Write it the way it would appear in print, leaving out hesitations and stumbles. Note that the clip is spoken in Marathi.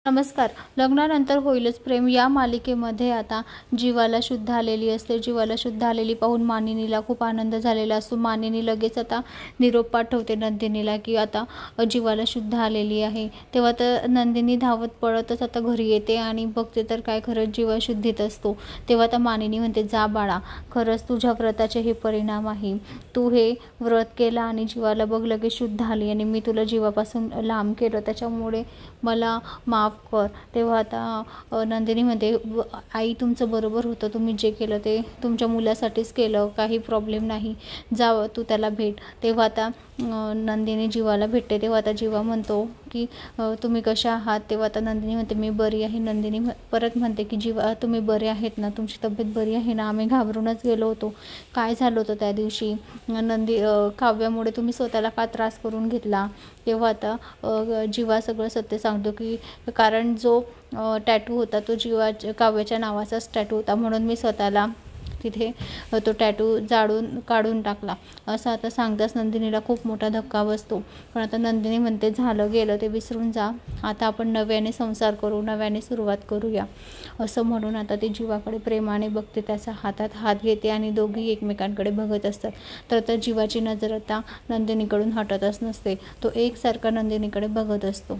नमस्कार. लग्नानंतर होईलच प्रेम या मालिकेमध्ये आता जीवाला शुद्ध आलेली असते. जीवाला शुद्ध आलेली पाहून मानिनीला खूप आनंद झालेला असतो. मानिनी लगेच आता निरोप पाठवते नंदिनीला की आता जीवाला शुद्ध आलेली आहे. तेव्हा तर नंदिनी धावत पळतच आता घरी येते आणि बघते तर काय खरंच जीवा शुद्धीत असतो. तेव्हा आता मानिनी म्हणते, जा बाळा, खरंच तुझ्या व्रताचे हे परिणाम आहे. तू हे व्रत केलं आणि जीवाला बघ लगेच शुद्ध आली आणि मी तुला जीवापासून लांब केलं, त्याच्यामुळे मला माफ कर. तेव्हा आता नंदिनी म्हणते, आई तुमचं बरोबर होतं, तुम्ही जे केलं ते तुमच्या मुलासाठीच केलं, काही प्रॉब्लेम नाही, जा तू त्याला भेट. तेव्हा आता नंदिनी जीवाला भेटते. तेव्हा आता जीवा म्हणतो की तुम्ही कशा आहात. तेव्हा आता नंदिनी म्हणते, मी बरी आहे. नंदिनी परत म्हणते की जीवा तुम्ही बरे आहेत ना, तुमची तब्येत बरी आहे ना, आम्ही घाबरूनच गेलो होतो, काय झालं होतं त्या दिवशी, काव्यामुळे तुम्ही स्वतःला का त्रास करून घेतला. तेव्हा आता जीवा सगळं सत्य सांगतो की कारण जो टॅटू होता तो काव्याच्या नावाचाच टॅटू होता, म्हणून मी स्वतःला तिथे तो टॅटू काढून टाकला. असं आता सांगताच नंदिनीला खूप मोठा धक्का बसतो. पण आता नंदिनी म्हणते, झालं गेलं ते विसरून जा, आता आपण नव्याने संसार करू, नव्याने सुरुवात करूया. असं म्हणून आता ती जीवाकडे प्रेमाने बघते, त्याचा हातात हात घेते आणि दोघी एकमेकांकडे बघत असतात. तर आता जीवाची नजर आता नंदिनीकडून हटतच नसते. तो एकसारखा नंदिनीकडे बघत असतो.